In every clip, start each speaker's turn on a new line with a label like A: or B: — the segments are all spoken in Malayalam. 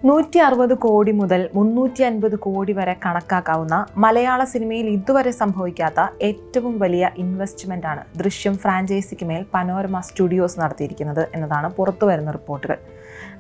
A: 160 കോടി മുതൽ 350 കോടി വരെ കണക്കാക്കാവുന്ന മലയാള സിനിമയിൽ ഇതുവരെ സംഭവിക്കാത്ത ഏറ്റവും വലിയ ഇൻവെസ്റ്റ്മെന്റ് ആണ് ദൃശ്യം ഫ്രാഞ്ചൈസിക്ക് മേൽ പനോരമ സ്റ്റുഡിയോസ് നടത്തിയിരിക്കുന്നത് എന്നതാണ് പുറത്തുവരുന്ന റിപ്പോർട്ടുകൾ.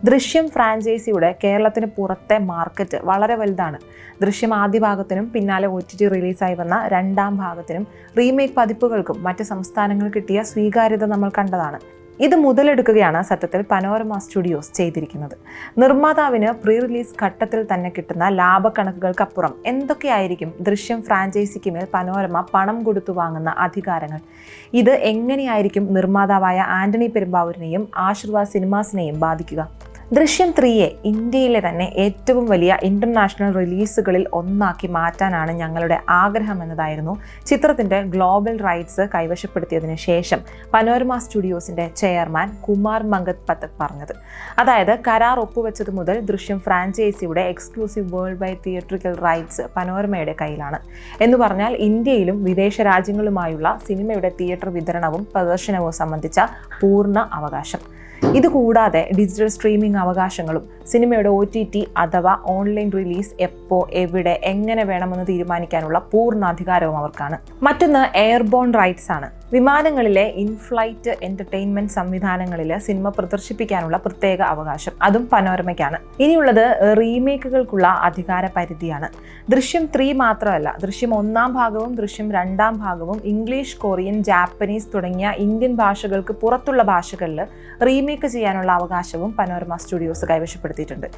A: ദൃശ്യം ഫ്രാഞ്ചൈസിയുടെ കേരളത്തിന് പുറത്തെ മാർക്കറ്റ് വളരെ വലുതാണ്. ദൃശ്യം ആദ്യ ഭാഗത്തിനും പിന്നാലെ OTT റിലീസായി വന്ന രണ്ടാം ഭാഗത്തിനും റീമേക്ക് പതിപ്പുകൾക്കും മറ്റ് സംസ്ഥാനങ്ങൾ കിട്ടിയ സ്വീകാര്യത നമ്മൾ കണ്ടതാണ്. ഇത് മുതലെടുക്കുകയാണ് സത്യത്തിൽ പനോരമ സ്റ്റുഡിയോസ് ചെയ്തിരിക്കുന്നത്. നിർമ്മാതാവിന് പ്രീ റിലീസ് ഘട്ടത്തിൽ തന്നെ കിട്ടുന്ന ലാഭക്കണക്കുകൾക്കപ്പുറം എന്തൊക്കെയായിരിക്കും ദൃശ്യം ഫ്രാഞ്ചൈസിക്ക് മേൽ പനോരമ പണം കൊടുത്തു വാങ്ങുന്ന അധികാരങ്ങൾ? ഇത് എങ്ങനെയായിരിക്കും നിർമ്മാതാവായ ആന്റണി പെരുമ്പാവൂരിനെയും ആശീർവാദ് സിനിമാസിനെയും ബാധിക്കുക? ദൃശ്യം 3യെ ഇന്ത്യയിലെ തന്നെ ഏറ്റവും വലിയ ഇന്റർനാഷണൽ റിലീസുകളിൽ ഒന്നാക്കി മാറ്റാനാണ് ഞങ്ങളുടെ ആഗ്രഹമെന്നതായിരുന്നു ചിത്രത്തിന്റെ ഗ്ലോബൽ റൈറ്റ്സ് കൈവശപ്പെടുത്തിയതിനു ശേഷം പനോരമ സ്റ്റുഡിയോസിന്റെ ചെയർമാൻ കുമാർ മംഗത് പഥക് പറഞ്ഞത്. അതായത് കരാർ ഒപ്പുവെച്ചത് മുതൽ ദൃശ്യം ഫ്രാഞ്ചൈസിയുടെ exclusive world wide theatrical rights പനോരമയുടെ കയ്യിലാണ്. എന്ന് പറഞ്ഞാൽ ഇന്ത്യയിലും വിദേശ രാജ്യങ്ങളുമായുള്ള സിനിമയുടെ തിയേറ്റർ വിതരണവും പ്രദർശനവും സംബന്ധിച്ച പൂർണ്ണ അവകാശം. ഇതുകൂടാതെ ഡിജിറ്റൽ സ്ട്രീമിംഗ് അവകാശങ്ങളും സിനിമയുടെ OTT അഥവാ ഓൺലൈൻ റിലീസ് എപ്പോ, എവിടെ, എങ്ങനെ വേണമെന്ന് തീരുമാനിക്കാനുള്ള പൂർണ്ണ അധികാരവും അവർക്കാണ്. മറ്റൊന്ന് എയർബോൺ റൈറ്റ്സ് ആണ്. വിമാനങ്ങളിലെ ഇൻഫ്ലൈറ്റ് എന്റർടൈൻമെന്റ് സംവിധാനങ്ങളിൽ സിനിമ പ്രദർശിപ്പിക്കാനുള്ള പ്രത്യേക അവകാശം അതും പനോരമയ്ക്കാണ്. ഇനിയുള്ളത് റീമേക്കുകൾക്കുള്ള അധികാര പരിധിയാണ്. ദൃശ്യം 3 മാത്രമല്ല, ദൃശ്യം 1-ാം ഭാഗവും ദൃശ്യം 2-ാം ഭാഗവും ഇംഗ്ലീഷ്, കൊറിയൻ, ജാപ്പനീസ് തുടങ്ങിയ ഇന്ത്യൻ ഭാഷകൾക്ക് പുറത്തുള്ള ഭാഷകളിൽ റീമേക്ക് ചെയ്യാനുള്ള അവകാശവും പനോരമ സ്റ്റുഡിയോസ് കൈവശപ്പെടുത്തിയിട്ടുണ്ട്.